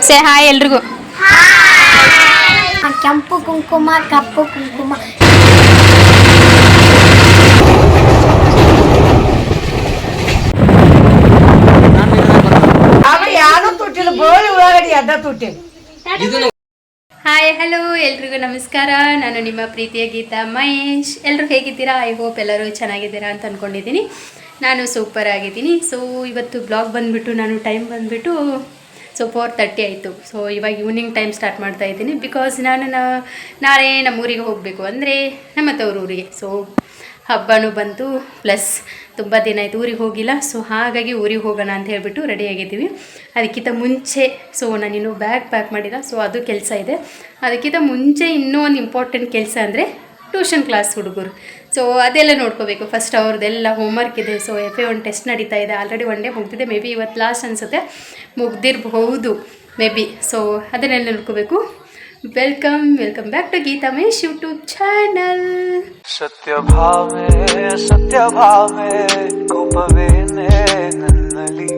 Say hi ಎಲ್ರಿಗೂ. ಕೆಂಪು ಕುಂಕುಮ ಕಪ್ಪು ಕುಂಕುಮ ಹಾಯ್ ಹಲೋ ಎಲ್ರಿಗೂ ನಮಸ್ಕಾರ. ನಾನು ನಿಮ್ಮ ಪ್ರೀತಿಯ ಗೀತಾ ಮಹೇಶ್. ಎಲ್ಲರೂ ಹೇಗಿದ್ದೀರಾ? ಐ ಹೋಪ್ ಎಲ್ಲರೂ ಚೆನ್ನಾಗಿದ್ದೀರಾ ಅಂತ ಅಂದ್ಕೊಂಡಿದ್ದೀನಿ. ನಾನು ಸೂಪರ್ ಆಗಿದ್ದೀನಿ. ಸೊ ಇವತ್ತು ಬ್ಲಾಗ್ ಬಂದುಬಿಟ್ಟು ನಾನು ಟೈಮ್ ಬಂದುಬಿಟ್ಟು 4:30 ಆಯಿತು. ಸೊ ಇವಾಗ ಈವ್ನಿಂಗ್ ಟೈಮ್ ಸ್ಟಾರ್ಟ್ ಮಾಡ್ತಾ ಇದ್ದೀನಿ. ಬಿಕಾಸ್ ನಾನು ನಾಳೆ ನಮ್ಮೂರಿಗೆ ಹೋಗಬೇಕು, ಅಂದರೆ ನಮ್ಮ ತವರೂರಿಗೆ. ಸೊ ಹಬ್ಬನೂ ಬಂತು, ಪ್ಲಸ್ ತುಂಬ ದಿನ ಆಯಿತು ಊರಿಗೆ ಹೋಗಿಲ್ಲ. ಸೊ ಹಾಗಾಗಿ ಊರಿಗೆ ಹೋಗೋಣ ಅಂತ ಹೇಳಿಬಿಟ್ಟು ರೆಡಿಯಾಗಿದ್ದೀವಿ. ಅದಕ್ಕಿಂತ ಮುಂಚೆ ನಾನಿನ್ನೂ ಬ್ಯಾಗ್ ಪ್ಯಾಕ್ ಮಾಡಿಲ್ಲ. ಸೊ ಅದು ಕೆಲಸ ಇದೆ. ಅದಕ್ಕಿಂತ ಮುಂಚೆ ಇನ್ನೂ ಒಂದು ಇಂಪಾರ್ಟೆಂಟ್ ಕೆಲಸ ಅಂದರೆ ಟ್ಯೂಷನ್ ಕ್ಲಾಸ್ ಹುಡುಗರು. ಸೊ ಅದೆಲ್ಲ ನೋಡ್ಕೋಬೇಕು. ಫಸ್ಟ್ ಅವ್ರದ್ದೆಲ್ಲ ಹೋಮ್ವರ್ಕ್ ಇದೆ. ಸೊ FA1 ಟೆಸ್ಟ್ ನಡೀತಾ ಇದೆ. ಆಲ್ರೆಡಿ 1 ಡೇ ಮುಗ್ದಿದೆ. ಮೇ ಬಿ ಇವತ್ತು ಲಾಸ್ಟ್ ಅನಿಸುತ್ತೆ, ಮುಗ್ದಿರಬಹುದು ಮೇ ಬಿ. ಸೊ ಅದನ್ನೆಲ್ಲ ನೋಡ್ಕೋಬೇಕು. Welcome back to Geetha Mahesh YouTube channel. ಸತ್ಯ ಭಾವೆ ಕೋಪವೇನೆ ನನ್ನಲ್ಲಿ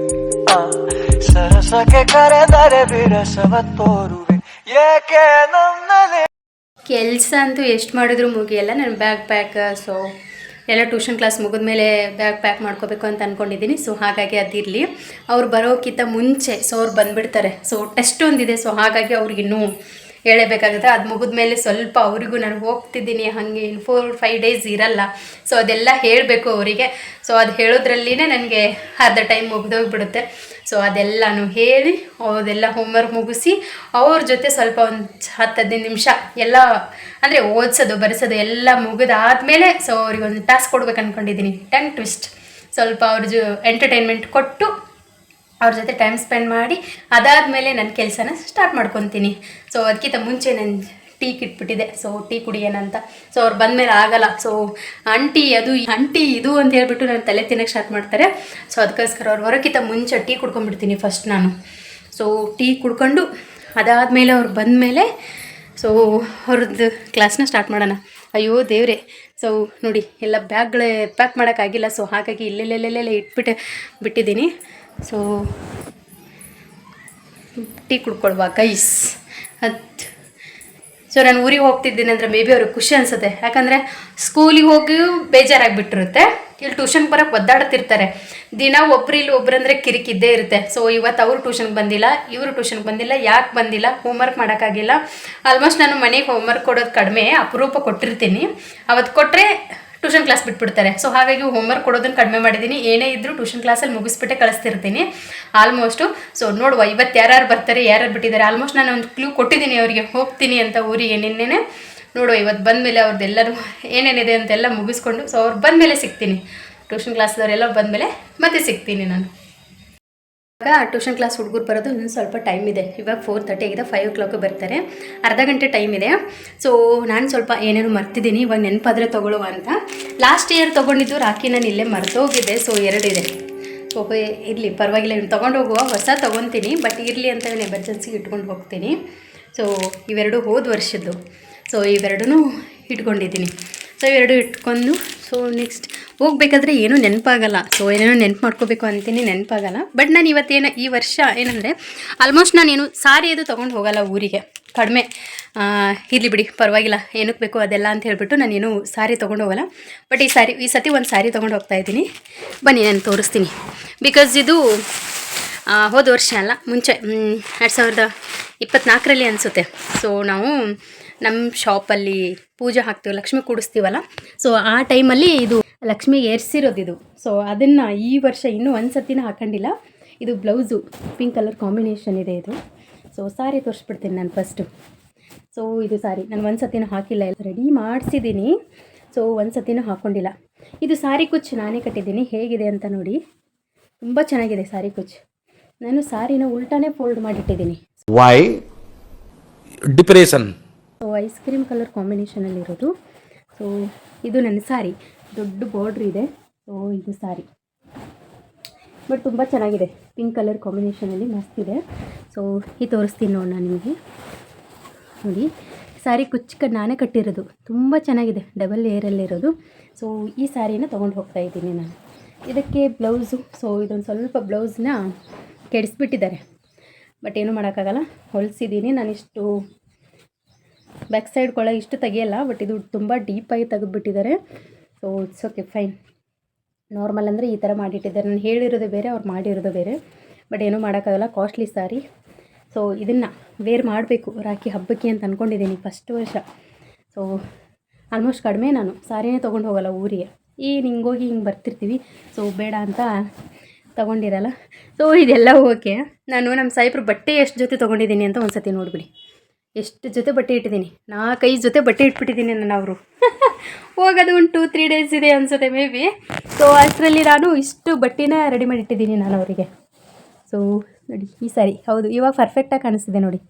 ಸರಸಕ್ಕೆ ಕರೆದರೆ ವಿರಸವ ತೋರುವೆ ಏಕೆ ನನ್ನಲ್ಲಿ. ಕೆಲಸ ಅಂತೂ ಎಷ್ಟು ಮಾಡಿದ್ರು ಮುಗಿಯಲ್ಲ. ನಾನು ಬ್ಯಾಗ್ ಪ್ಯಾಕ್ ಎಲ್ಲ ಟ್ಯೂಷನ್ ಕ್ಲಾಸ್ ಮುಗಿದ್ಮೇಲೆ ಬ್ಯಾಗ್ ಪ್ಯಾಕ್ ಮಾಡ್ಕೋಬೇಕು ಅಂತ ಅಂದ್ಕೊಂಡಿದ್ದೀನಿ. ಸೊ ಹಾಗಾಗಿ ಅದಿರಲಿ. ಅವ್ರು ಬರೋಕ್ಕಿಂತ ಮುಂಚೆ ಅವ್ರು ಬಂದುಬಿಡ್ತಾರೆ. ಸೊ ಟೆಸ್ಟ್ ಒಂದಿದೆ. ಸೊ ಹಾಗಾಗಿ ಅವ್ರಿಗಿನ್ನೂ ಹೇಳಬೇಕಾಗುತ್ತೆ. ಅದು ಮುಗಿದ್ಮೇಲೆ ಸ್ವಲ್ಪ ಅವರಿಗೂ ನಾನು ಹೋಗ್ತಿದ್ದೀನಿ ಹಾಗೆ 4-5 ಡೇಸ್ ಇರಲ್ಲ. ಸೊ ಅದೆಲ್ಲ ಹೇಳಬೇಕು ಅವರಿಗೆ. ಸೊ ಅದು ಹೇಳೋದ್ರಲ್ಲಿನೇ ನನಗೆ ಅರ್ಧ ಟೈಮ್ ಮುಗಿದೋಗ್ಬಿಡುತ್ತೆ. ಸೊ ಅದೆಲ್ಲನೂ ಹೇಳಿ ಅದೆಲ್ಲ ಹೋಮ್ವರ್ಕ್ ಮುಗಿಸಿ ಅವ್ರ ಜೊತೆ ಸ್ವಲ್ಪ ಒಂದು 10-15 ನಿಮಿಷ ಎಲ್ಲ ಅಂದರೆ ಓದಿಸೋದು ಬರೆಸೋದು ಎಲ್ಲ ಮುಗಿದಾದ್ಮೇಲೆ ಸೊ ಅವ್ರಿಗೊಂದು ಟಾಸ್ಕ್ ಕೊಡ್ಬೇಕು ಅಂದ್ಕೊಂಡಿದ್ದೀನಿ. Tongue twist. ಸ್ವಲ್ಪ ಅವ್ರ ಎಂಟರ್ಟೈನ್ಮೆಂಟ್ ಕೊಟ್ಟು ಅವ್ರ ಜೊತೆ ಟೈಮ್ ಸ್ಪೆಂಡ್ ಮಾಡಿ ಅದಾದಮೇಲೆ ನನ್ನ ಕೆಲಸನ ಸ್ಟಾರ್ಟ್ ಮಾಡ್ಕೊತೀನಿ. ಸೊ ಅದಕ್ಕಿಂತ ಮುಂಚೆ ನಾನು ಟೀ ಇಟ್ಬಿಟ್ಟಿದ್ದೆ. ಸೊ ಟೀ ಕುಡಿಯೋಣಂತ. ಸೊ ಅವ್ರು ಬಂದಮೇಲೆ ಆಗಲ್ಲ. ಸೊ ಆಂಟಿ ಇದು ಅಂತ ಹೇಳ್ಬಿಟ್ಟು ನಾನು ತಲೆ ತಿನ್ನೋಕ್ಕೆ ಸ್ಟಾರ್ಟ್ ಮಾಡ್ತಾರೆ. ಸೊ ಅದಕ್ಕೋಸ್ಕರ ಅವ್ರು ಬರೋಕ್ಕಿಂತ ಮುಂಚೆ ಟೀ ಕುಡ್ಕೊಂಡ್ಬಿಡ್ತೀನಿ ಫಸ್ಟ್ ನಾನು. ಸೊ ಟೀ ಕುಡ್ಕೊಂಡು ಅದಾದಮೇಲೆ ಅವ್ರು ಬಂದಮೇಲೆ ಸೊ ಅವ್ರದ್ದು ಕ್ಲಾಸ್ನ ಸ್ಟಾರ್ಟ್ ಮಾಡೋಣ. ಅಯ್ಯೋ ದೇವ್ರೆ. ಸೊ ನೋಡಿ ಎಲ್ಲ ಬ್ಯಾಗ್ಗಳೇ ಪ್ಯಾಕ್ ಮಾಡೋಕ್ಕಾಗಿಲ್ಲ. ಸೊ ಹಾಗಾಗಿ ಇಲ್ಲೆಲ್ಲೆಲ್ಲೆಲ್ಲ ಬಿಟ್ಟಿದ್ದೀನಿ. ಸೊ ಟೀ ಕುಡ್ಕೊಳ್ವಾ ಗೈಸ್. ಸೊ ನಾನು ಊರಿಗೆ ಹೋಗ್ತಿದ್ದೀನಿ ಅಂದರೆ ಮೇ ಬಿ ಅವ್ರಿಗೆ ಖುಷಿ ಅನಿಸುತ್ತೆ. ಯಾಕಂದರೆ ಸ್ಕೂಲಿಗೆ ಹೋಗಿ ಬೇಜಾರಾಗಿಬಿಟ್ಟಿರುತ್ತೆ. ಇಲ್ಲಿ ಟ್ಯೂಷನ್ಗೆ ಬರೋಕ್ಕೆ ಒದ್ದಾಡ್ತಿರ್ತಾರೆ. ದಿನ ಒಬ್ರು ಇಲ್ಲಿ ಒಬ್ರಂದರೆ ಕಿರಿಕಿದ್ದೇ ಇರುತ್ತೆ. ಸೊ ಇವತ್ತು ಅವರು ಟ್ಯೂಷನ್ಗೆ ಬಂದಿಲ್ಲ, ಇವರು ಟ್ಯೂಷನ್ಗೆ ಬಂದಿಲ್ಲ. ಯಾಕೆ ಬಂದಿಲ್ಲ? ಹೋಮ್ವರ್ಕ್ ಮಾಡೋಕ್ಕಾಗಿಲ್ಲ. ಆಲ್ಮೋಸ್ಟ್ ನಾನು ಮನೆಗೆ ಹೋಮ್ವರ್ಕ್ ಕೊಡೋದು ಕಡಿಮೆ, ಅಪರೂಪ ಕೊಟ್ಟಿರ್ತೀನಿ. ಅವತ್ತು ಕೊಟ್ಟರೆ ಟ್ಯೂಷನ್ ಕ್ಲಾಸ್ ಬಿಟ್ಬಿಡ್ತಾರೆ. ಸೊ ಹಾಗಾಗಿ ಹೋಮ್ವರ್ಕ್ ಕೊಡೋದನ್ನು ಕಡಿಮೆ ಮಾಡಿದ್ದೀನಿ. ಏನೇ ಇದ್ದರೂ ಟ್ಯೂಷನ್ ಕ್ಲಾಸಲ್ಲಿ ಮುಗಿಸ್ಬಿಟ್ಟೆ ಕಳಿಸ್ತಿರ್ತೀನಿ ಆಲ್ಮೋಸ್ಟು. ಸೊ ನೋಡುವ ಇವತ್ತು ಯಾರ್ಯಾರು ಬರ್ತಾರೆ, ಯಾರ್ಯಾರು ಬಿಟ್ಟಿದ್ದಾರೆ. ಆಲ್ಮೋಸ್ಟ್ ನಾನು ಒಂದು ಕ್ಲೂ ಕೊಟ್ಟಿದ್ದೀನಿ ಅವರಿಗೆ ಹೋಗ್ತೀನಿ ಅಂತ ಊರಿಗೆ ನಿನ್ನೆನೆ. ನೋಡುವ ಇವತ್ತು ಬಂದಮೇಲೆ ಅವ್ರದ್ದೆಲ್ಲರೂ ಏನೇನಿದೆ ಅಂತೆಲ್ಲ ಮುಗಿಸ್ಕೊಂಡು ಸೊ ಅವ್ರು ಬಂದಮೇಲೆ ಸಿಗ್ತೀನಿ. ಟ್ಯೂಷನ್ ಕ್ಲಾಸ್ದವರೆಲ್ಲ ಬಂದಮೇಲೆ ಮತ್ತೆ ಸಿಗ್ತೀನಿ ನಾನು. ಇವಾಗ ಟ್ಯೂಷನ್ ಕ್ಲಾಸ್ ಹುಡುಗರು ಬರೋದು ಇನ್ನೂ ಸ್ವಲ್ಪ ಟೈಮ್ ಇದೆ. ಇವಾಗ 4:30 ಆಗಿದೆ. 5 o'clock ಬರ್ತಾರೆ. ಅರ್ಧ ಗಂಟೆ ಟೈಮ್ ಇದೆ. ಸೊ ನಾನು ಸ್ವಲ್ಪ ಏನೇನು ಮರ್ತಿದ್ದೀನಿ. ಇವಾಗ ನೆನಪಾದರೆ ತೊಗೊಳ್ಳುವ ಅಂತ. ಲಾಸ್ಟ್ ಇಯರ್ ತೊಗೊಂಡಿದ್ದು ರಾಖಿ ನಾನು ಇಲ್ಲೇ ಮರ್ತೋಗಿದ್ದೆ. ಸೊ 2 ಇದೆ. ಸೊ ಇರಲಿ ಪರವಾಗಿಲ್ಲ, ಇವ್ನು ತೊಗೊಂಡು ಹೋಗುವ ಹೊಸ ತೊಗೊತೀನಿ. ಬಟ್ ಇರಲಿ ಅಂತ ಎಮರ್ಜೆನ್ಸಿಗೆ ಇಟ್ಕೊಂಡು ಹೋಗ್ತೀನಿ. ಸೊ ಇವೆರಡು ಹೋದ ವರ್ಷದ್ದು. ಸೊ ಇವೆರಡೂ ಇಟ್ಕೊಂಡಿದ್ದೀನಿ. ಸೊ ಇವೆರಡು ಇಟ್ಕೊಂಡು ಸೊ ನೆಕ್ಸ್ಟ್ ಹೋಗ್ಬೇಕಾದ್ರೆ ಏನೂ ನೆನಪಾಗಲ್ಲ. ಸೊ ಏನೇನೋ ನೆನಪು ಮಾಡ್ಕೋಬೇಕು ಅಂತೀನಿ, ನೆನಪಾಗಲ್ಲ. ಬಟ್ ನಾನು ಈ ವರ್ಷ ಏನಂದರೆ ಆಲ್ಮೋಸ್ಟ್ ನಾನೇನು ಸಾರಿ ಅದು ತೊಗೊಂಡು ಹೋಗಲ್ಲ ಊರಿಗೆ, ಕಡಿಮೆ. ಇರಲಿ ಬಿಡಿ ಪರವಾಗಿಲ್ಲ, ಏನಕ್ಕೆ ಬೇಕು ಅದೆಲ್ಲ ಅಂತ ಹೇಳ್ಬಿಟ್ಟು ನಾನೇನು ಸಾರಿ ತೊಗೊಂಡು ಹೋಗಲ್ಲ. ಬಟ್ ಈ ಸತಿ ಒಂದು ಸಾರಿ ತೊಗೊಂಡು ಹೋಗ್ತಾಯಿದ್ದೀನಿ. ಬನ್ನಿ ನಾನು ತೋರಿಸ್ತೀನಿ. ಬಿಕಾಸ್ ಇದು ಹೋದ ವರ್ಷ ಅಲ್ಲ, ಮುಂಚೆ 2024ರಲ್ಲಿ ಅನಿಸುತ್ತೆ. ಸೊ ನಾವು ನಮ್ಮ ಶಾಪಲ್ಲಿ ಪೂಜೆ ಹಾಕ್ತೀವಿ, ಲಕ್ಷ್ಮಿ ಕೂಡಿಸ್ತೀವಲ್ಲ. ಸೊ ಆ ಟೈಮಲ್ಲಿ ಇದು ಲಕ್ಷ್ಮಿಗೆ ಏರ್ಸಿರೋದಿದು. ಸೊ ಅದನ್ನು ಈ ವರ್ಷ ಇನ್ನೂ ಒಂದು ಸತಿನ ಹಾಕೊಂಡಿಲ್ಲ. ಇದು ಬ್ಲೌಸು ಪಿಂಕ್ ಕಲರ್ ಕಾಂಬಿನೇಷನ್ ಇದೆ ಇದು. ಸೊ ಸಾರಿ ತೋರಿಸ್ಬಿಡ್ತೀನಿ ನಾನು ಫಸ್ಟು. ಸೊ ಇದು ಸಾರಿ ನಾನು ಒಂದು ಸತಿನೂ ಹಾಕಿಲ್ಲ, ಎಲ್ಲ ರೆಡಿ ಮಾಡಿಸಿದ್ದೀನಿ. ಸೊ ಒಂದು ಸತಿನೂ ಹಾಕ್ಕೊಂಡಿಲ್ಲ. ಇದು ಸಾರಿ ಕುಚ್ಚು ನಾನೇ ಕಟ್ಟಿದ್ದೀನಿ. ಹೇಗಿದೆ ಅಂತ ನೋಡಿ, ತುಂಬ ಚೆನ್ನಾಗಿದೆ ಸಾರಿ ಕುಚ್ಚು. ನಾನು ಸಾರಿನ ಉಲ್ಟಾನೇ ಫೋಲ್ಡ್ ಮಾಡಿಟ್ಟಿದ್ದೀನಿ. Why depression. So ice cream colour ಕಾಂಬಿನೇಷನಲ್ಲಿರೋದು. ಸೊ ಇದು ನನ್ನ ಸಾರಿ, ದೊಡ್ಡ ಬಾರ್ಡ್ರ್ ಇದೆ. ಸೊ ಇದು ಸಾರಿ ಬಟ್ ತುಂಬ ಚೆನ್ನಾಗಿದೆ, ಪಿಂಕ್ ಕಲರ್ ಕಾಂಬಿನೇಷನಲ್ಲಿ ಮಸ್ತಿದೆ. ಸೊ ಈ ತೋರಿಸ್ತೀನಿ ನೋಡಿ ನಾನು ನಿಮಗೆ. ನೋಡಿ ಸಾರಿ ಕುಚ್ಚು ನಾನೇ ಕಟ್ಟಿರೋದು, ತುಂಬ ಚೆನ್ನಾಗಿದೆ, ಡಬಲ್ ಲೇಯರಲ್ಲಿರೋದು. ಸೊ ಈ ಸಾರಿನ ತೊಗೊಂಡು ಹೋಗ್ತಾಯಿದ್ದೀನಿ ನಾನು. ಇದಕ್ಕೆ ಬ್ಲೌಸು. ಸೊ ಇದೊಂದು ಸ್ವಲ್ಪ ಬ್ಲೌಸ್ನ ಕೆಡಿಸ್ಬಿಟ್ಟಿದ್ದಾರೆ. ಬಟ್ ಏನೂ ಮಾಡೋಕ್ಕಾಗಲ್ಲ, ಹೊಲಿಸಿದ್ದೀನಿ. ನಾನಿಷ್ಟು ಬ್ಯಾಕ್ ಸೈಡ್ ಕೊಳ ಇಷ್ಟು ತೆಗಿಯಲ್ಲ, ಬಟ್ ಇದು ತುಂಬ ಡೀಪಾಗಿ ತೆಗೆದುಬಿಟ್ಟಿದ್ದಾರೆ. So it's okay, fine. Normal ಅಂದರೆ ಈ ಥರ ಮಾಡಿಟ್ಟಿದ್ದಾರೆ. ನಾನು ಹೇಳಿರೋದು ಬೇರೆ, ಅವ್ರು ಮಾಡಿರೋದು ಬೇರೆ. ಬಟ್ ಏನೂ ಮಾಡೋಕ್ಕಾಗಲ್ಲ, ಕಾಸ್ಟ್ಲಿ ಸಾರಿ. ಸೊ ಇದನ್ನು ವೇರ್ ಮಾಡಬೇಕು ರಾಖಿ ಹಬ್ಬಕ್ಕೆ ಅಂತ ಅಂದ್ಕೊಂಡಿದ್ದೀನಿ ಫಸ್ಟ್ ವರ್ಷ. ಸೊ ಆಲ್ಮೋಸ್ಟ್ ಕಡಿಮೆ ನಾನು ಸಾರಿನೇ ತೊಗೊಂಡು ಹೋಗಲ್ಲ ಊರಿಗೆ, ಹಿಂಗೋಗಿ ಹಿಂಗೆ ಬರ್ತಿರ್ತೀವಿ. ಸೊ ಬೇಡ ಅಂತ ತೊಗೊಂಡಿರಲ್ಲ. ಸೊ ಇದೆಲ್ಲ ಓಕೆ. ನಾನು ನಮ್ಮ ಸಾಯಿಬ್ರು ಬಟ್ಟೆ ಎಷ್ಟು ಜೊತೆ ತೊಗೊಂಡಿದ್ದೀನಿ ಅಂತ ಒಂದು ಸತಿ ನೋಡಿಬಿಡಿ. ಎಷ್ಟು ಜೊತೆ ಬಟ್ಟೆ ಇಟ್ಟಿದ್ದೀನಿ, 4-5 ಜೊತೆ ಬಟ್ಟೆ ಇಟ್ಬಿಟ್ಟಿದ್ದೀನಿ ನಾನು. ಅವರು ಹೋಗೋದು ಉಂಟು 3 days ಇದೆ ಅನಿಸುತ್ತೆ ಮೇ ಬಿ. ಸೊ ಅಷ್ಟರಲ್ಲಿ ನಾನು ಇಷ್ಟು ಬಟ್ಟೆನ ರೆಡಿ ಮಾಡಿ ಇಟ್ಟಿದ್ದೀನಿ ನಾನು ಅವರಿಗೆ. ಸೊ ನೋಡಿ ಈ ಸಾರಿ ಹೌದು, ಇವಾಗ ಪರ್ಫೆಕ್ಟಾಗಿ ಕಾಣಿಸ್ತಿದೆ ನೋಡಿ.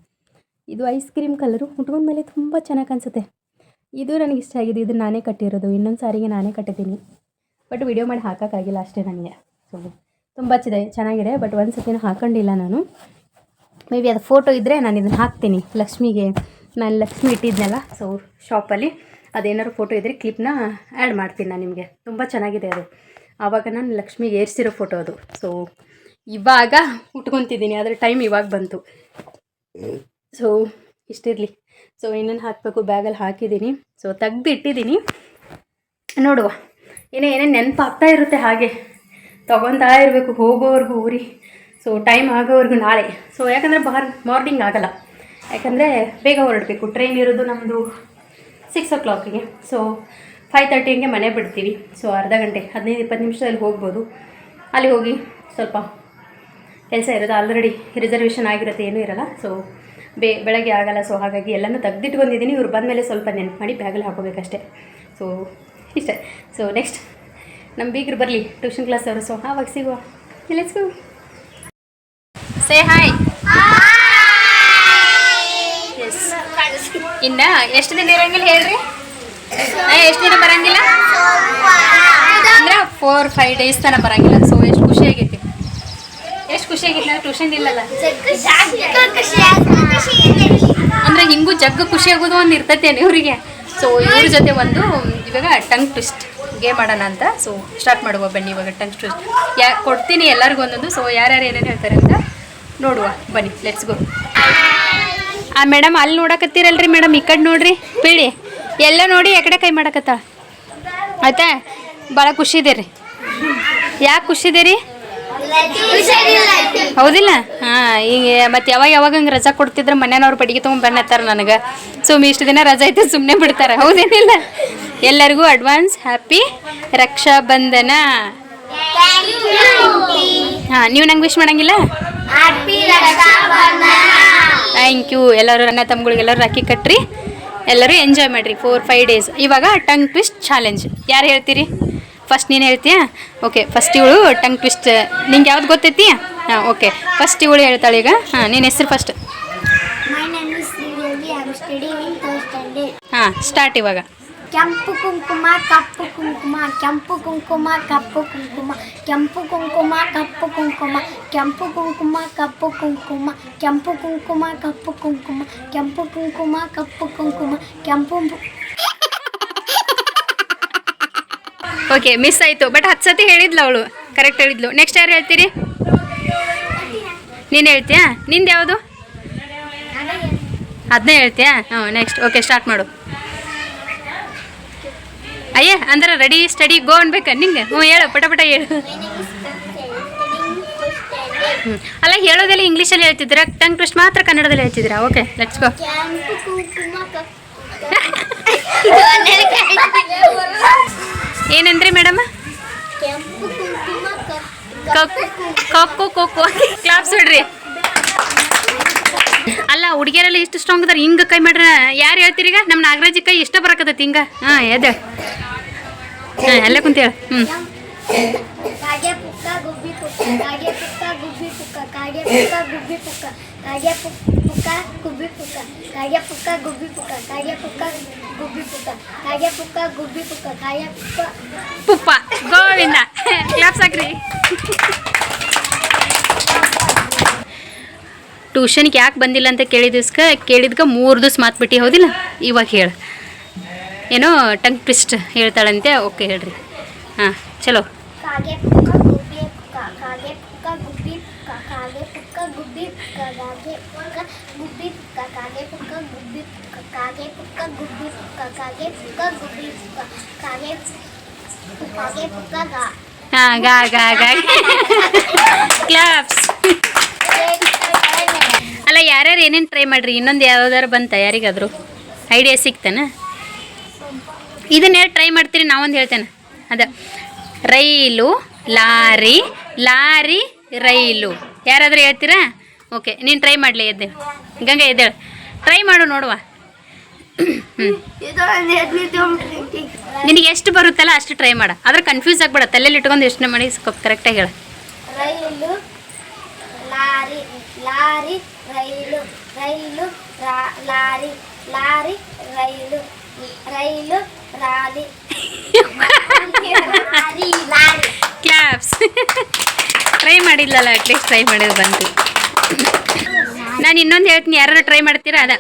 ಇದು ಐಸ್ ಕ್ರೀಮ್ ಕಲರು ಉಟ್ಕೊಂಡ ಮೇಲೆ ತುಂಬ ಚೆನ್ನಾಗಿ ಕಾಣಿಸುತ್ತೆ. ಇದು ನನಗೆ ಇಷ್ಟ ಆಗಿದೆ. ಇದು ನಾನೇ ಕಟ್ಟಿರೋದು, ಇನ್ನೊಂದು ಸಾರಿಗೆ ನಾನೇ ಕಟ್ಟಿದ್ದೀನಿ. ಬಟ್ ವಿಡಿಯೋ ಮಾಡಿ ಹಾಕೋಕ್ಕಾಗಿಲ್ಲ ಅಷ್ಟೇ ನನಗೆ. ಸೊ ತುಂಬ ಚೆನ್ನಾಗಿದೆ, ಬಟ್ ಒಂದು ಸತಿನೂ ಹಾಕೊಂಡಿಲ್ಲ ನಾನು. ಮೇ ಬಿ ಅದು ಫೋಟೋ ಇದ್ದರೆ ನಾನು ಇದನ್ನು ಹಾಕ್ತೀನಿ ಲಕ್ಷ್ಮಿಗೆ. ನಾನು ಲಕ್ಷ್ಮಿ ಇಟ್ಟಿದ್ನಲ್ಲ ಸೊ ಶಾಪಲ್ಲಿ, ಅದೇನಾದ್ರು ಫೋಟೋ ಇದ್ದರೆ ಕ್ಲಿಪ್ನ ಆ್ಯಡ್ ಮಾಡ್ತೀನಿ ನಾನು ನಿಮಗೆ. ತುಂಬ ಚೆನ್ನಾಗಿದೆ ಅದು. ಆವಾಗ ನಾನು ಲಕ್ಷ್ಮಿಗೆ ಏರಿಸಿರೋ ಫೋಟೋ ಅದು. ಸೊ ಇವಾಗ ಉಟ್ಕೊತಿದ್ದೀನಿ, ಅದರ ಟೈಮ್ ಇವಾಗ ಬಂತು. ಸೊ ಇಷ್ಟಿರಲಿ. ಸೊ ಇನ್ನೇನು ಹಾಕಬೇಕು, ಬ್ಯಾಗಲ್ಲಿ ಹಾಕಿದ್ದೀನಿ. ಸೊ ತೆಗ್ದು ಇಟ್ಟಿದ್ದೀನಿ, ನೋಡುವ ಏನೇನು ನೆನಪಾಗ್ತಾ ಇರುತ್ತೆ ಹಾಗೆ ತೊಗೊತಾ ಇರಬೇಕು ಹೋಗೋವರೆಗೂ ಊರಿಗೆ. ಸೊ ಟೈಮ್ ಆಗೋವರೆಗೂ ನಾಳೆ. ಸೊ ಯಾಕಂದರೆ ಮಾರ್ನಿಂಗ್ ಆಗಲ್ಲ, ಯಾಕಂದರೆ ಬೇಗ ಹೊರಡಬೇಕು. ಟ್ರೈನ್ ಇರೋದು ನಮ್ಮದು 6 o'clock. ಸೊ 5:30 ಮನೆ ಬಿಡ್ತೀವಿ. ಸೊ ಅರ್ಧ ಗಂಟೆ 15-20 ನಿಮಿಷದಲ್ಲಿ ಹೋಗ್ಬೋದು. ಅಲ್ಲಿ ಹೋಗಿ ಸ್ವಲ್ಪ ಕೆಲಸ ಇರೋದು, ಆಲ್ರೆಡಿ ರಿಸರ್ವೇಷನ್ ಆಗಿರುತ್ತೆ, ಏನೂ ಇರೋಲ್ಲ. ಸೊ ಬೆಳಗ್ಗೆ ಆಗಲ್ಲ. ಸೊ ಹಾಗಾಗಿ ಎಲ್ಲನೂ ತೆಗ್ದಿಟ್ಕೊಂಡಿದ್ದೀನಿ. ಇವ್ರು ಬಂದಮೇಲೆ ಸ್ವಲ್ಪ ನೆನಪು ಮಾಡಿ ಬ್ಯಾಗಲ್ಲಿ ಹಾಕೋಬೇಕಷ್ಟೆ. ಸೊ ಇಷ್ಟೇ. ಸೊ ನೆಕ್ಸ್ಟ್ ನಮ್ಮ ಬೀಗರು ಬರಲಿ ಟ್ಯೂಷನ್ ಕ್ಲಾಸ್ ಅವರು. ಸೊ ಆವಾಗ ಸಿಗುವ. Let's go. Say hi. Yes. ಇನ್ನು ಎಷ್ಟು ದಿನ ಇರೋಂಗಿಲ್ಲ ಹೇಳ್ರಿ? ಎಷ್ಟು ದಿನ ಬರೋಂಗಿಲ್ಲ ಅಂದರೆ 4-5 days ತನಕ ಬರೋಂಗಿಲ್ಲ. ಸೊ ಎಷ್ಟು ಖುಷಿಯಾಗೈತಿ, ಎಷ್ಟು ಖುಷಿಯಾಗಿತ್ತು ನಾನು ಟ್ಯೂಷನ್ ಇಲ್ಲಲ್ಲ ಅಂದರೆ ಹಿಂಗೂ ಜಗ್ಗ ಖುಷಿ ಆಗೋದು ಒಂದು ಇರ್ತೈತೇನೆ ಇವರಿಗೆ. ಸೊ ಇವ್ರ ಜೊತೆ ಒಂದು ಇವಾಗ ಟಂಗ್ ಟ್ವಿಸ್ಟ್ ಗೇಮ್ ಮಾಡೋಣ ಅಂತ. ಸೊ ಸ್ಟಾರ್ಟ್ ಮಾಡುವ ಬನ್ನಿ ಇವಾಗ ಟಂಗ್ ಟ್ವಿಸ್ಟ್. ಕೊಡ್ತೀನಿ ಎಲ್ಲರಿಗೂ ಒಂದೊಂದು. ಸೊ ಯಾರ್ಯಾರು ಏನೇನು ಹೇಳ್ತಾರೆ ಅಂತ ನೋಡುವ ಬನ್ನಿ. Let's go. ಮೇಡಮ್ ಅಲ್ಲಿ ನೋಡಕತ್ತೀರಲ್ರಿ ಮೇಡಮ್, ಈ ಕಡೆ ನೋಡ್ರಿ ಬಿಡಿ, ಎಲ್ಲ ನೋಡಿ ಎಕಡೆ ಕೈ ಮಾಡಕತ್ತಾಳ ಆಯ್ತಾ. ಭಾಳ ಖುಷಿ ಇದೆ ರೀ. ಯಾಕೆ ಖುಷಿ ಇದೆ ರೀ? ಹೌದಿಲ್ಲ? ಹಾಂ. ಈಗ ಮತ್ತು ಯಾವಾಗ ಹಂಗೆ ರಜಾ ಕೊಡ್ತಿದ್ರೆ ಮನೆಯವ್ರು ಬಡಿಗೆ ತೊಗೊಂಡು ಬನ್ನತ್ತಾರೆ ನನಗೆ. ಸುಮ್ಮನೆ ಇಷ್ಟು ದಿನ ರಜಾ ಐತೆ ಸುಮ್ಮನೆ ಬಿಡ್ತಾರೆ, ಹೌದೇನಿಲ್ಲ? ಎಲ್ಲರಿಗೂ ಅಡ್ವಾನ್ಸ್ ಹ್ಯಾಪಿ ರಕ್ಷಾ ಬಂಧನ. ಹಾಂ, ನೀವು ನಂಗೆ ವಿಶ್ ಮಾಡಂಗಿಲ್ಲ? Thank you. ಎಲ್ಲರೂ ನನ್ನ ತಮ್ಮಗಳಿಗೆಲ್ಲರೂ ರಾಖಿ ಕಟ್ರಿ, ಎಲ್ಲರೂ ಎಂಜಾಯ್ ಮಾಡಿರಿ 4-5 days. ಇವಾಗ ಟಂಗ್ ಟ್ವಿಸ್ಟ್ ಚಾಲೆಂಜ್. ಯಾರು ಹೇಳ್ತೀರಿ? ಫಸ್ಟ್ ನೀನು ಹೇಳ್ತೀಯಾ? ಓಕೆ, ಫಸ್ಟ್ ಇವಳು ಟಂಗ್ ಟ್ವಿಸ್ಟ್. ನಿಂಗೆ ಯಾವ್ದು ಗೊತ್ತೈತಿ? ಹಾಂ, ಓಕೆ, ಫಸ್ಟ್ ಇವಳು ಹೇಳ್ತಾಳೆ ಈಗ. ಹಾಂ, ನಿನ್ನ ಹೆಸರು ಫಸ್ಟ್. ಹಾಂ, ಸ್ಟಾರ್ಟ್ ಇವಾಗ. ಕೆಂಪು ಕುಂಕುಮ ಕಪ್ಪು ಕುಂಕುಮ, ಕೆಂಪು ಕುಂಕುಮ ಕಪ್ಪು ಕುಂಕುಮ, ಕೆಂಪು ಕುಂಕುಮ ಕಪ್ಪು ಕುಂಕುಮ, ಕೆಂಪು ಕುಂಕುಮ ಕಪ್ಪು ಕುಂಕುಮ, ಕೆಂಪು ಕುಂಕುಮ ಕಪ್ಪು ಕುಂಕುಮ, ಕೆಂಪು ಕುಂಕುಮ ಕಪ್ಪು ಕುಂಕುಮ, ಕೆಂಪು. ಓಕೆ, ಮಿಸ್ ಆಯಿತು. ಬಟ್ 10 ಸತಿ ಹೇಳಿದ್ಲು ಅವಳು, ಕರೆಕ್ಟ್ ಹೇಳಿದ್ಲು. ನೆಕ್ಸ್ಟ್ ಯಾರು ಹೇಳ್ತೀರಿ? ನೀನು ಹೇಳ್ತೀಯಾ? ನಿಂದು ಯಾವುದು? ಅದನ್ನೇ ಹೇಳ್ತೀಯಾ? ಹಾಂ, ನೆಕ್ಸ್ಟ್. ಓಕೆ, ಸ್ಟಾರ್ಟ್ ಮಾಡು. ಅಯ್ಯೇ ಅಂದ್ರೆ ರೆಡಿ ಸ್ಟಡಿ ಗೋ ಅನ್ಬೇಕಾ ನಿಂಗೆ? ಹ್ಞೂ, ಹೇಳು, ಪಟ ಹೇಳು. ಅಲ್ಲ, ಹೇಳೋದೆಲ್ಲ ಇಂಗ್ಲೀಷಲ್ಲಿ ಹೇಳ್ತಿದ್ದೀರಾ, ಟಂಗ್ ಟ್ವಿಸ್ಟ್ ಮಾತ್ರ ಕನ್ನಡದಲ್ಲಿ ಹೇಳ್ತಿದ್ದೀರಾ? Okay, let's go. ಏನಂದ್ರಿ ಮೇಡಮ್? ಕೊಕ್ಕೋ ಕೊಕ್ಕೋ ಕ್ಲಾಪ್ಸ್ ಹೊಡ್ರಿ. ಅಲ್ಲ, ಹುಡುಗಿಯರೆಲ್ಲ ಇಷ್ಟು ಸ್ಟ್ರಾಂಗ್ ಅದಾರ, ಹಿಂಗೆ ಕೈ ಮಾಡ್ರ. ಯಾರು ಹೇಳ್ತೀರಿ ಈಗ? ನಮ್ಮ ನಾಗರಾಜಿ ಕೈ ಇಷ್ಟ ಬರಕತ್ತೈತಿ ಹಿಂಗೆ. ಹಾಂ, ಎದೆ. ಹಾಂ, ಎಲ್ಲ ಕುಂತೇಳ. ಹ್ಞೂ. ಕಾಗೆ ಪುಕ್ಕ ಗುಬ್ಬಿ ಪುಕ್ಕ, ಕಾಗೆ ಪುಕ್ಕ ಗುಬ್ಬಿ ಪುಕ್ಕ, ಕಾಗೆ ಪುಕ್ಕ ಗುಬ್ಬಿ ಪುಕ್ಕ, ಕಾಗೆ ಪುಕ್ಕ ಗುಬ್ಬಿ ಪುಕ್ಕ, ಕಾಗೆ ಪುಕ್ಕ ಗುಬ್ಬಿ ಪುಕ್ಕ, ಕಾಗೆ ಪುಕ್ಕ ಗುಬ್ಬಿ ಪುಕ್ಕ, ಕಾಗೆ ಪುಕ್ಕ ಗುಬ್ಬಿ ಪುಕ್ಕ, ಕಾಗೆ ಪುಕ್ಕ ಪುಪ್ಪ. ಗೋವಿಂದ. ಕ್ಲಾಪ್ಸ್ ಹಾಕ್ರಿ. ಟ್ಯೂಷನ್ಗೆ ಯಾಕೆ ಬಂದಿಲ್ಲ ಅಂತ ಕೇಳಿದ್ಕೆ 3 ದಿವಸ ಮಾತ್ಬಿಟ್ಟು, ಹೌದಿಲ್ಲ? ಇವಾಗ ಹೇಳು, ಏನೋ ಟಂಗ್ ಟ್ವಿಸ್ಟ್ ಹೇಳ್ತಾಳಂತೆ. ಓಕೆ, ಹೇಳ್ರಿ. ಹಾಂ, ಚಲೋ. ಕಾಗೆ ಪುಕ್ಕ ಗುಬ್ಬಿ ಪುಕ್ಕ, ಕಾಗೆ ಪುಕ್ಕ ಗುಬ್ಬಿ ಪುಕ್ಕ, ಕಾಗೆ ಪುಕ್ಕ ಗುಬ್ಬಿ ಪುಕ್ಕ, ಕಾಗೆ ಗುಬ್ಬಿ ಪುಕ್ಕ ಕಾಗೆ ಪುಕ್ಕ ಗುಬ್ಬಿ ಪುಕ್ಕ ಕಾಗೆ ಪುಕ್ಕ ಗುಬ್ಬಿ ಪುಕ್ಕ ಕಾಗೆ ಪುಕ್ಕ ಗುಬ್ಬಿ ಪುಕ್ಕ ಕಾಗೆ ಪುಕ್ಕ ಗಾ ಹಾಂ ಗಾ ಗಾ ಗಾ ಕ್ಲಾಪ್ಸ್. ಅಲ್ಲ ಯಾರ್ಯಾರು ಏನೇನು ಟ್ರೈ ಮಾಡ್ರಿ, ಇನ್ನೊಂದು ಯಾವ್ದಾರು ಬಂತ ಯಾರಿಗಾದ್ರು ಐಡಿಯಾ ಸಿಕ್ತಾನ? ಇದನ್ನೇ ಟ್ರೈ ಮಾಡ್ತೀರಿ, ನಾವೊಂದು ಹೇಳ್ತೇನೆ. ಅದ ರೈಲು ಲಾರಿ ಲಾರಿ ರೈಲು, ಯಾರಾದರೂ ಹೇಳ್ತೀರಾ? ಓಕೆ, ನೀನು ಟ್ರೈ ಮಾಡಲಿ. ಎದ್ದೇಳು ಗಂಗಾ, ಎದ್ದೇಳು, ಟ್ರೈ ಮಾಡು ನೋಡುವ. ನಿನಗೆ ಎಷ್ಟು ಬರುತ್ತಲ್ಲ ಅಷ್ಟು ಟ್ರೈ ಮಾಡ, ಆದ್ರೆ ಕನ್ಫ್ಯೂಸ್ ಆಗ್ಬೇಡ, ತಲೆಯಲ್ಲಿ ಇಟ್ಕೊಂಡು ಯೋಚನೆ ಮಾಡಿ ಕರೆಕ್ಟಾಗಿ ಹೇಳ. ರೈಲು ಲಾರಿ ಲಾರಿ ರೈಲು ರೈಲು ಲಾರಿ ಲಾರಿ ರೈಲು ರೈಲು ಲಾರಿ ಲಾರಿ ಕ್ಲಾಪ್ಸ್. ಟ್ರೈ ಮಾಡಿಲ್ಲಲ್ಲ, ಅಟ್ಲೀಸ್ಟ್ ಟ್ರೈ ಮಾಡಿದ್ರು ಬಂತು. ನಾನು ಇನ್ನೊಂದು ಹೇಳ್ತೀನಿ, ಯಾರು ಟ್ರೈ ಮಾಡ್ತೀರಾ? ಅದ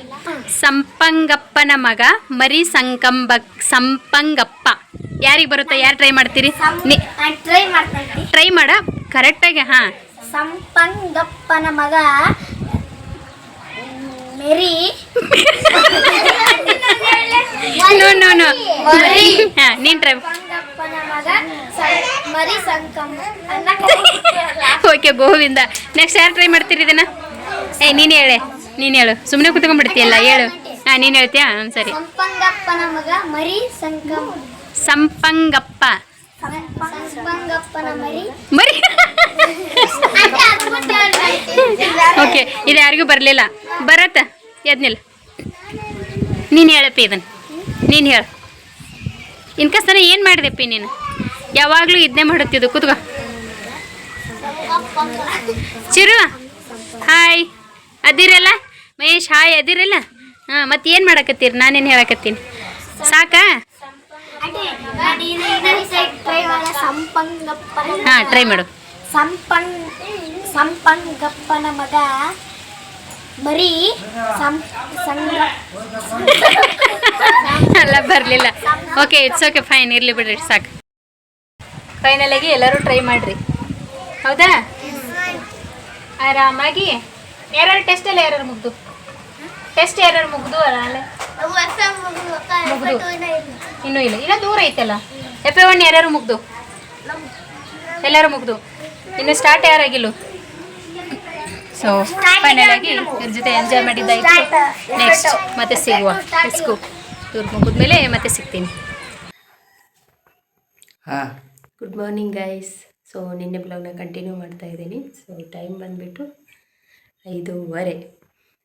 ಸಂಪಂಗಪ್ಪನ ಮಗ ಮರಿ ಸಂಪಂಗಪ್ಪ. ಯಾರಿಗೆ ಬರುತ್ತಾ? ಯಾರು ಟ್ರೈ ಮಾಡ್ತೀರಿ? ಟ್ರೈ ಮಾಡ್ತೀನಿ. ಟ್ರೈ ಮಾಡ ಕರೆಕ್ಟಾಗಿ. ಹಾಂ, ಸಂಪಂಗಪ್ಪನ ಮಗ ಮೇರಿ ನೋ ನೋ ಹಾಂ, ನೀನು ಟ್ರೈ. ಸಂಪಂಗಪ್ಪನ ಮಗ ಮರಿ ಸಂಕಮ್ಮ. ಓಕೆ, ಗೋವಿಂದ. ನೆಕ್ಸ್ಟ್ ಯಾರು ಟ್ರೈ ಮಾಡ್ತೀರಿ ಇದನ್ನ? ನೀನು ಹೇಳು, ಸುಮ್ಮನೆ ಕುತ್ಕೊಂಡ್ಬಿಡ್ತೀಯಲ್ಲ, ಹೇಳು. ಹಾಂ, ನೀನು ಹೇಳ್ತೀಯಾ? ಹಾಂ, ಸರಿ. ಸಂಪಂಗಪ್ಪನ ಮಗ ಮರಿ ಸಂಕಮ್ಮ. ಸಂಪಂಗಪ್ಪ ಸಂಪಂಗಪ್ಪನ ಮರಿ ಮರಿ. ಓಕೆ, ಇದು ಯಾರಿಗೂ ಬರಲಿಲ್ಲ. ಬರತ್ತ ಎದ್ನಿಲ್ಲ, ನೀನು ಹೇಳಪ್ಪಿ ಇದನ್ನು, ನೀನು ಹೇಳು. ಇನ್ಕಸ್ ತಾನೆ ಏನು ಮಾಡಿದೆಪ್ಪಿ ನೀನು? ಯಾವಾಗಲೂ ಇದನ್ನೇ ಮಾಡುತ್ತಿದ್ದು. ಕೂತ್ಕೋ. ಚಿರು ಹಾಯ್, ಅದಿರಲ್ಲ ಮಹೇಶ್, ಹಾಯ್ ಅದಿರಲ್ಲ. ಹಾಂ, ಮತ್ತೆ ಏನು ಮಾಡಕತ್ತೀರಿ? ನಾನೇನು ಹೇಳಕತ್ತೀನಿ, ಸಾಕಾ? ಹಾಂ, ಟ್ರೈ ಮಾಡು. ಸಂಪಂಗಪ್ಪನ ಮಗ ಮರಿ ಅಲ್ಲ, ಬರಲಿಲ್ಲ. ಓಕೆ, ಇಟ್ಸ್ ಓಕೆ, ಫೈನ್, ಇರಲಿ ಬಿಡ್ರಿ, ಸಾಕು. ಫೈನಲಾಗಿ ಎಲ್ಲರೂ ಟ್ರೈ ಮಾಡಿರಿ, ಹೌದಾ? ಆರಾಮಾಗಿ. ಯಾರು ಟೆಸ್ಟಲ್ಲ ಯಾರು ಮುಗ್ದು? ಟೆಸ್ಟ್ ಯಾರು ಮುಗ್ದು ಅಲ್ಲ? ಮುಗ್ದು ಇನ್ನೂ ಇಲ್ಲ, ಇಲ್ಲ, ದೂರ ಐತಲ್ಲ. FA1 ಯಾರ್ಯಾರು ಮುಗ್ದು? ಎಲ್ಲರೂ ಮುಗ್ದು, ಇನ್ನು ಸ್ಟಾರ್ಟ್ ಯಾರಾಗಿಲ್ಲ. ಸೊ ಫೈನಲ್ ಆಗಿ ಇವ್ರ ಜೊತೆ ಎಂಜಾಯ್ ಮಾಡಿದ್ದಾಯಿತು. ನೆಕ್ಸ್ಟ್ ಮತ್ತೆ ಸಿಗುವ. ಲೆಟ್ಸ್ ಗೋ. ಇವ್ರು ಮುಗಿದ್ಮೇಲೆ ಮತ್ತೆ ಸಿಗ್ತೀನಿ. ಹಾಂ, ಗುಡ್ ಮಾರ್ನಿಂಗ್ ಗೈಸ್. ಸೊ ನಿನ್ನೆ ಬ್ಲಾಗ್ನ ಕಂಟಿನ್ಯೂ ಮಾಡ್ತಾ ಇದ್ದೀನಿ. ಸೊ ಟೈಮ್ ಬಂದುಬಿಟ್ಟು 5:15.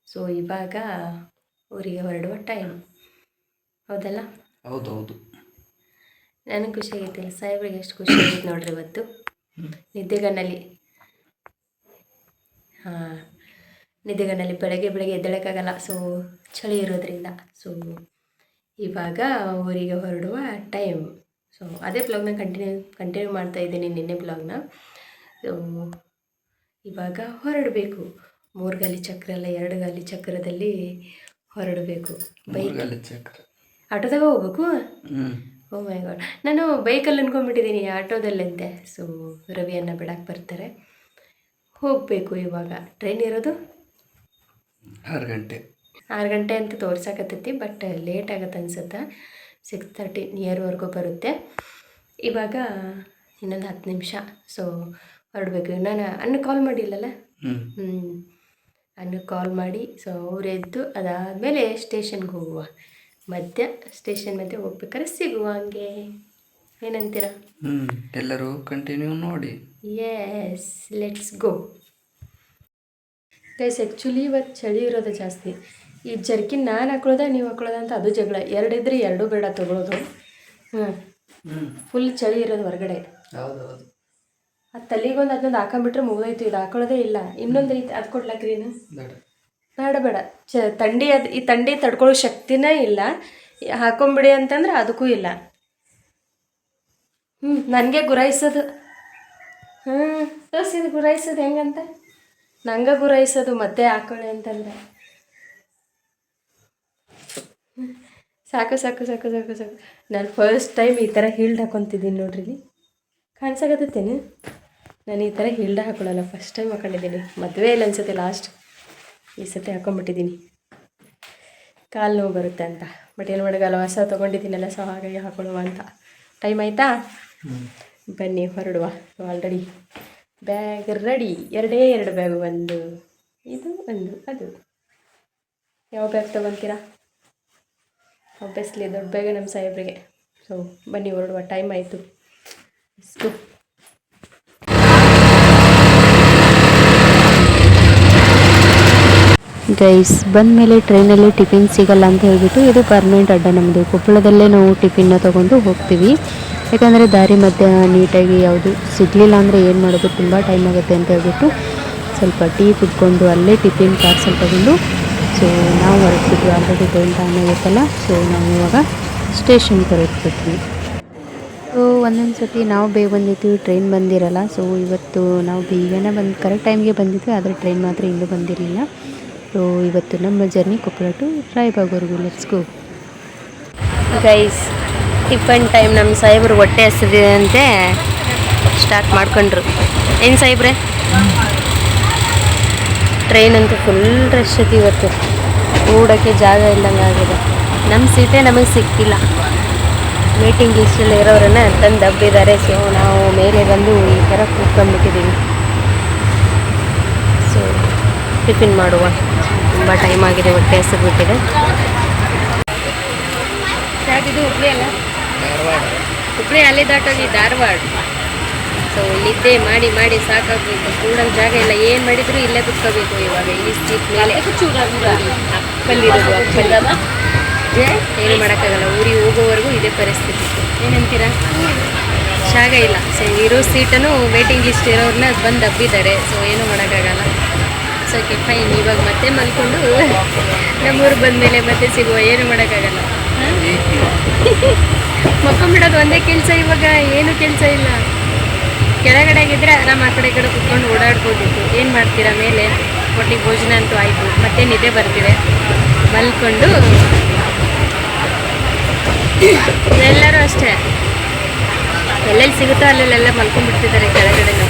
ಸೊ ಇವಾಗ ಊರಿಗೆ ಹೊರಡುವ ಟೈಮ್, ಹೌದಲ್ಲ? ಹೌದೌದು. ನನಗೆ ಖುಷಿ ಆಗೈತಿಲ್ಲ, ಸಾಹೇಬ್ರಿಗೆ ಎಷ್ಟು ಖುಷಿ ಆಗೈತೆ ನೋಡ್ರಿ ಇವತ್ತು ನಿದ್ದೆಗಣ್ಣಲ್ಲಿ. ಹಾಂ, ನಿದ್ದೆಗಣ್ಣಲ್ಲಿ ಬೆಳಗ್ಗೆ ಎದ್ದೇಳಕ್ಕಾಗಲ್ಲ, ಸೊ ಚಳಿ ಇರೋದ್ರಿಂದ. ಸೊ ಇವಾಗ ಊರಿಗೆ ಹೊರಡುವ ಟೈಮ್. ಸೊ ಅದೇ ಬ್ಲಾಗ್ನ ಕಂಟಿನ್ಯೂ ಮಾಡ್ತಾ ಇದ್ದೀನಿ, ನಿನ್ನೆ ಬ್ಲಾಗ್ನ. ಸೊ ಇವಾಗ ಹೊರಡಬೇಕು. 3 ಗಾಲಿ ಚಕ್ರ ಅಲ್ಲ, 2 ಗಾಲಿ ಚಕ್ರದಲ್ಲಿ ಹೊರಡಬೇಕು. ಬೈಕ್ ಚಕ್ರ ಆಟೋದಾಗ ಹೋಗ್ಬೇಕು. ಓ ಮೈ ಗಾಡ್, ನಾನು ಬೈಕಲ್ಲಿ ಅನ್ಕೊಂಡ್ಬಿಟ್ಟಿದ್ದೀನಿ ಆಟೋದಲ್ಲಂತೆ. ಸೊ ರವಿಯನ್ನು ಬಿಡಕ್ಕೆ ಬರ್ತಾರೆ, ಹೋಗಬೇಕು. ಇವಾಗ ಟ್ರೈನ್ ಇರೋದು 6 ಗಂಟೆ ಅಂತ ತೋರ್ಸಕತ್ತೈತಿ, ಬಟ್ ಲೇಟ್ ಆಗತ್ತೆ ಅನ್ಸುತ್ತೆ. 6:30 ನಿಯರ್ವರೆಗೂ ಬರುತ್ತೆ. ಇವಾಗ ಇನ್ನೊಂದು 10 ನಿಮಿಷ. ಸೊ ಹೊರಡಬೇಕು. ನಾನು ಅನ್ನ ಕಾಲ್ ಮಾಡಿಲ್ಲಲ್ಲ, ಅನ್ನ ಕಾಲ್ ಮಾಡಿ. ಸೊ ಅವ್ರು ಎದ್ದು ಅದಾದಮೇಲೆ ಸ್ಟೇಷನ್ಗೆ ಹೋಗುವ. ಸ್ಟೇಷನ್ ಮಧ್ಯೆ ಹೋಗ್ಬೇಕಾದ್ರೆ ಸಿಗುವ, ಹಂಗೆ. ಏನಂತೀರ? ಎಲ್ಲರೂ ಕಂಟಿನ್ಯೂ ನೋಡಿ. Yes, let's go guys. Actually ಇವತ್ತು ಚಳಿ ಇರೋದು ಜಾಸ್ತಿ. ಈ ಜರ್ಕಿನ್ ನಾನು ಹಾಕೊಳ್ಳೋದ ನೀವು ಹಾಕೊಳ್ಳೋದ ಅಂತ ಅದು ಜಗಳ. 2 ಇದ್ರೆ 2 ಬೇಡ ತೊಗೊಳೋದು. ಫುಲ್ ಚಳಿ ಇರೋದು ಹೊರಗಡೆ. ಹೌದೌದು. ಅದು ತಲೆಗೊಂದು ಅದನ್ನೊಂದು ಹಾಕೊಂಬಿಟ್ರೆ ಮುಗಿದೋಯ್ತು. ಇದು ಹಾಕೊಳ್ಳೋದೇ ಇಲ್ಲ. ಇನ್ನೊಂದು ರೀತಿ ಅದು ಕೊಡ್ಲಾಕ್ರೀನು ಬೇಡ. ಥಂಡಿ ಈ ಥಂಡಿ ತಡ್ಕೊಳ್ಳೋ ಶಕ್ತಿನೇ ಇಲ್ಲ. ಹಾಕೊಂಬಿಡಿ ಅಂತಂದ್ರೆ ಅದಕ್ಕೂ ಇಲ್ಲ. ನನಗೆ ಗುರಾಯಿಸೋದು. ತೋರಿಸಿದ್ದು ಗುರಾಯಿಸೋದು ಹೆಂಗಂತ, ನಂಗೆ ಗುರಾಯಿಸೋದು ಮತ್ತೆ ಹಾಕೊಳ್ಳಿ ಅಂತಂದ್ರೆ. ಸಾಕು. ನಾನು ಫಸ್ಟ್ ಟೈಮ್ ಈ ಥರ ಹೀಲ್ಡ್ ಹಾಕೊತಿದ್ದೀನಿ ನೋಡ್ರಿ. ಇಲ್ಲಿ ಕಾಣಿಸಾಗತ್ತೇನು? ನಾನು ಈ ಥರ ಹೀಲ್ಡ್ ಹಾಕೊಳ್ಳಲ್ಲ, ಫಸ್ಟ್ ಟೈಮ್ ಹಾಕೊಂಡಿದ್ದೀನಿ. ಮದುವೆ ಇಲ್ಲ ಅನ್ಸುತ್ತೆ ಲಾಸ್ಟ್. ಈ ಸತಿ ಹಾಕೊಂಡ್ಬಿಟ್ಟಿದ್ದೀನಿ, ಕಾಲು ನೋವು ಬರುತ್ತೆ ಅಂತ. ಬಟ್ ಏನು ಮಾಡೋಕ್ಕಲ್ಲ, ಹೊಸ ತೊಗೊಂಡಿದ್ದೀನಲ್ಲ, ಸೊ ಹಾಗಾಗಿ ಹಾಕೊಳ್ಳುವ ಅಂತ. ಟೈಮ್ ಆಯಿತಾ? ಬನ್ನಿ ಹೊರಡುವ. Already bag ready. 2 ಬ್ಯಾಗು, ಒಂದು ಇದು ಒಂದು ಅದು. ಯಾವ ಬ್ಯಾಗ್ ತೊಗೊತೀರಾ? ಆಬ್ವಿಯಸ್ಲಿ ದೊಡ್ಡ ಬ್ಯಾಗೆ ನಮ್ಮ ಸಾಹೇಬ್ರಿಗೆ. ಸೊ ಬನ್ನಿ ಹೊರಡುವ, ಟೈಮ್ ಆಯಿತು. ಇಷ್ಟು ಗೈಸ್ ಬಂದಮೇಲೆ ಟ್ರೈನಲ್ಲಿ ಟಿಫಿನ್ ಸಿಗಲ್ಲ ಅಂತ ಹೇಳ್ಬಿಟ್ಟು, ಇದು ಪರ್ಮನೆಂಟ್ ಅಡ್ಡ ನಮ್ಮದು. ಕೊಪ್ಪಳದಲ್ಲೇ ನಾವು ಟಿಫಿನ್ನ ತೊಗೊಂಡು ಹೋಗ್ತೀವಿ. ಯಾಕಂದರೆ ದಾರಿ ಮಧ್ಯೆ ನೀಟಾಗಿ ಯಾವುದು ಸಿಗಲಿಲ್ಲ ಅಂದರೆ ಏನು ಮಾಡೋದು, ತುಂಬ ಟೈಮ್ ಆಗುತ್ತೆ ಅಂತ ಹೇಳ್ಬಿಟ್ಟು ಸ್ವಲ್ಪ ಟೀ ಕುಡ್ಕೊಂಡು ಅಲ್ಲೇ ಟಿಫಿನ್ ಪಾರ್ಸಲ್ ತೊಗೊಂಡು ಸೊ ನಾವು ಹೊರಟ್ಬಿಟ್ವಿ. ಆಲ್ರೆಡಿ ಟ್ರೈನ್ ಟೈಮ್ ಆಗುತ್ತಲ್ಲ, ಸೊ ನಾವು ಇವಾಗ ಸ್ಟೇಷನ್ಗೆ ಹೊರಟ್ಬಿಟ್ವಿ. ಸೊ ಒಂದೊಂದು ಸತಿ ನಾವು ಬೇಗ ಬಂದಿದ್ವಿ, ಟ್ರೈನ್ ಬಂದಿರಲ್ಲ. ಸೊ ಇವತ್ತು ನಾವು ಬೇಗನೆ ಕರೆಕ್ಟ್ ಟೈಮ್ಗೆ ಬಂದಿದ್ವಿ, ಆದರೆ ಟ್ರೈನ್ ಮಾತ್ರ ಇನ್ನೂ ಬಂದಿರಲಿಲ್ಲ. ಸೊ ಇವತ್ತು ನಮ್ಮ ಜರ್ನಿ ಕೊಪ್ಪಳ ಟು ರಾಯಬಾಗ್ವರೆಗೂ. Let's go guys. Tiffin time. ನಮ್ಮ ಸಾಹೇಬ್ರು ಹೊಟ್ಟೆ ಹಸಿದಿದೆ ಅಂತೆ ಸ್ಟಾರ್ಟ್ ಮಾಡ್ಕೊಂಡ್ರು. ಏನು ಸಾಹೇಬ್ರೆ? ಟ್ರೈನ್ ಅಂತೂ ಫುಲ್ ರಶ್ ಐತಿ ಇವತ್ತು, ಓಡೋಕ್ಕೆ ಜಾಗ ಇಲ್ಲಂಗೆ ಆಗಿದೆ. ನಮ್ಮ ಸೀಟೇ ನಮಗೆ ಸಿಕ್ಕಿಲ್ಲ. ಮೀಟಿಂಗ್ ಲಿಸ್ಟಲ್ಲಿ ಇರೋರನ್ನ ತಂದು ದಬ್ಬಿದ್ದಾರೆ. ಸೊ ನಾವು ಮೇಲೆ ಬಂದು ಈ ಥರ ಕೂತ್ಕೊಂಡ್ಬಿಟ್ಟಿದ್ದೀವಿ. ಸೊ ಟಿಫಿನ್ ಮಾಡುವ, ತುಂಬ ಟೈಮ್ ಆಗಿದೆ, ಹೊಟ್ಟೆ ಹಸಿದ್ಬಿಟ್ಟಿದೆ. ಯಾವ್ದಿದು? ಹುಬ್ಳಿ ಅಲ್ಲ, ಹುಬ್ಳಿ ಅಲ್ಲಿ ದಾಟೋಗಿ ಧಾರವಾಡ. ಸೊ ನಿದ್ದೆ ಮಾಡಿ ಮಾಡಿ ಸಾಕಾಗಬೇಕು, ಕೂಡೋಕ್ಕೆ ಜಾಗ ಇಲ್ಲ. ಏನು ಮಾಡಿದ್ರು ಇಲ್ಲೇ ಕುತ್ಕೋಬೇಕು. ಇವಾಗ ಈ ಸೀಟ್ ಮೇಲೆ ಬಂದಿರೋದು. ಏನು ಮಾಡೋಕ್ಕಾಗಲ್ಲ, ಊರಿಗೆ ಹೋಗೋವರೆಗೂ ಇದೇ ಪರಿಸ್ಥಿತಿ. ಏನಂತೀರಾ? ಜಾಗ ಇಲ್ಲ. ಸೊ ಇರೋ ಸೀಟನ್ನು ವೇಟಿಂಗ್ ಲಿಸ್ಟ್ ಇರೋರನ್ನ ಬಂದು ದಬ್ಬಿದ್ದಾರೆ. ಸೊ ಏನೂ ಮಾಡೋಕ್ಕಾಗಲ್ಲ. So okay fine. ಇವಾಗ ಮತ್ತೆ ಮಲ್ಕೊಂಡು ನಮ್ಮೂರಿಗೆ ಬಂದಮೇಲೆ ಮತ್ತೆ ಸಿಗುವ. ಏನು ಮಾಡೋಕ್ಕಾಗಲ್ಲ. ಮಕ್ಕೊಂಬಿಡೋದು ಒಂದೇ ಕೆಲಸ. ಇವಾಗ ಏನು ಕೆಲಸ ಇಲ್ಲ. ಕೆಳಗಡೆ ಆಗಿದ್ರೆ ಆರಾಮ ಆ ಕಡೆ ಈ ಕಡೆ ಕುತ್ಕೊಂಡು ಓಡಾಡ್ಬೋದಿತ್ತು. ಏನು ಮಾಡ್ತೀರಾ? ಮೇಲೆ ಒಟ್ಟಿಗೆ ಭೋಜನ ಅಂತೂ ಆಯಿತು, ಮತ್ತೆ ನಿದ್ದೆ ಬರ್ತಿದೆ. ಮಲ್ಕೊಂಡು ಎಲ್ಲರೂ ಅಷ್ಟೇ, ಎಲ್ಲೆಲ್ಲಿ ಸಿಗುತ್ತೋ ಅಲ್ಲೆಲ್ಲ ಮಲ್ಕೊಂಡ್ಬಿಡ್ತಿದ್ದಾರೆ ಕೆಳಗಡೆನೂ.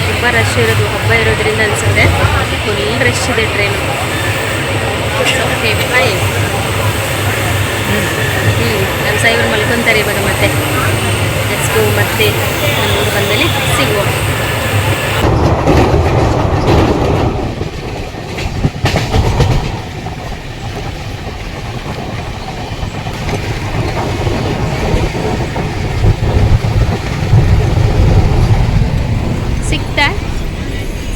ತುಂಬ ರಶ್ ಇರೋದು, ಹಬ್ಬ ಇರೋದ್ರಿಂದ ಅನಿಸುತ್ತೆ ಫುಲ್ ರಶ್ ಇದೆ ಟ್ರೈನು. Okay fine. ನಮ್ಮ ಸಾಹೇಬ್ರು ಮಲ್ಕೊತಾರೆ ಇವಾಗ. ಮತ್ತೆ ಲೆಟ್ಸ್ ಗೋ. ಮತ್ತೆ ನಮ್ಮ ಊರು ಬಂದಮೇಲೆ ಸಿಗುವ. ಸಿಕ್ತಾ?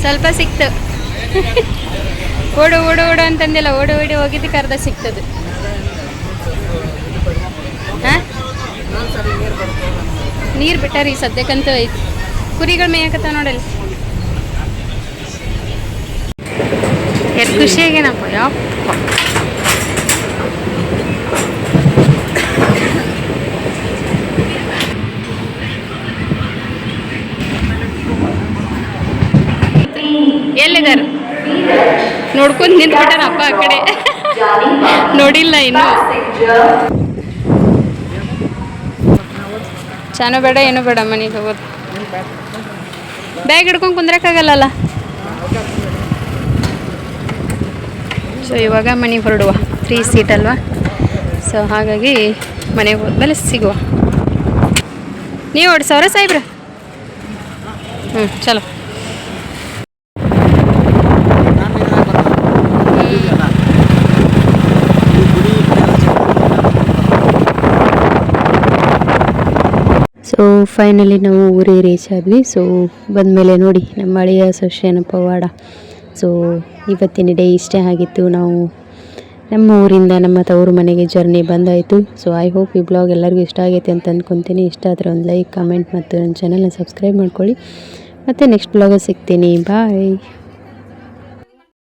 ಸ್ವಲ್ಪ ಸಿಕ್ತು. ಓಡು ಓಡು ಓಡು ಅಂತಂದಿಲ್ಲ, ಓಡಿ ಓಡಿ ಹೋಗಿದ್ದಕ್ಕೆ ಅರ್ಧ ಸಿಗ್ತದೆ. ಹಾಂ, ನೀರು ಬಿಟ್ಟಾರಿ ಸದ್ಯಕ್ಕಂತೂ ಐತಿ. ಕುರಿಗಳು ಮೇಯಕತ್ತ ನೋಡಲ್ಲಿ. ಎಷ್ಟು ಖುಷಿಯಾಗೇನಪ್ಪ. ಯಪ್ಪ ಎಲ್ಲಿದ್ದಾರೆ? ನೋಡ್ಕೊಂಡು ನಿಂತ್ಬಿಟ್ಟಾರಪ್ಪ ಆ ಕಡೆ. ನೋಡಿಲ್ಲ ಇನ್ನು. ಚಾನೂ ಬೇಡ, ಏನೂ ಬೇಡ, ಮನೆಗೆ ಹೋಗೋದು. ಬ್ಯಾಗ್ ಹಿಡ್ಕೊಂಡು ಕುಂದ್ರಕ್ಕಾಗಲ್ಲ. ಸೊ ಇವಾಗ ಮನೆಗೆ ಹೊರಡುವ. 3 ಸೀಟ್ ಅಲ್ವಾ? ಸೊ ಹಾಗಾಗಿ ಮನೆಗೆ ಹೋದ್ಮೇಲೆ ಸಿಗುವ. ನೀವು ಓಡಿಸೋರ ಸಾಹೇಬ್ರ? ಚಲೋ. ಸೊ ಫೈನಲಿ ನಾವು ಊರಿಗೆ ರೀಚ್ ಆದ್ವಿ. ಸೊ ಬಂದಮೇಲೆ ನೋಡಿ ನಮ್ಮ ಅಳಿಯ ಸೊಸೆನ ಪವಾಡ. ಸೊ ಇವತ್ತಿನ ಡೇ ಇಷ್ಟೇ ಆಗಿತ್ತು. ನಾವು ನಮ್ಮ ಊರಿಂದ ನಮ್ಮ ತವರು ಮನೆಗೆ ಜರ್ನಿ ಬಂದಾಯಿತು. ಸೊ ಐ ಹೋಪ್ ಈ ಬ್ಲಾಗ್ ಎಲ್ಲರಿಗೂ ಇಷ್ಟ ಆಗೈತೆ ಅಂತ ಅಂದ್ಕೊತೀನಿ. ಇಷ್ಟ ಆದರೆ ಒಂದು ಲೈಕ್, ಕಮೆಂಟ್ ಮತ್ತು ನನ್ನ ಚಾನಲ್ನ ಸಬ್ಸ್ಕ್ರೈಬ್ ಮಾಡ್ಕೊಳ್ಳಿ. ಮತ್ತು ನೆಕ್ಸ್ಟ್ ಬ್ಲಾಗಲ್ಲಿ ಸಿಗ್ತೀನಿ. ಬಾಯ್.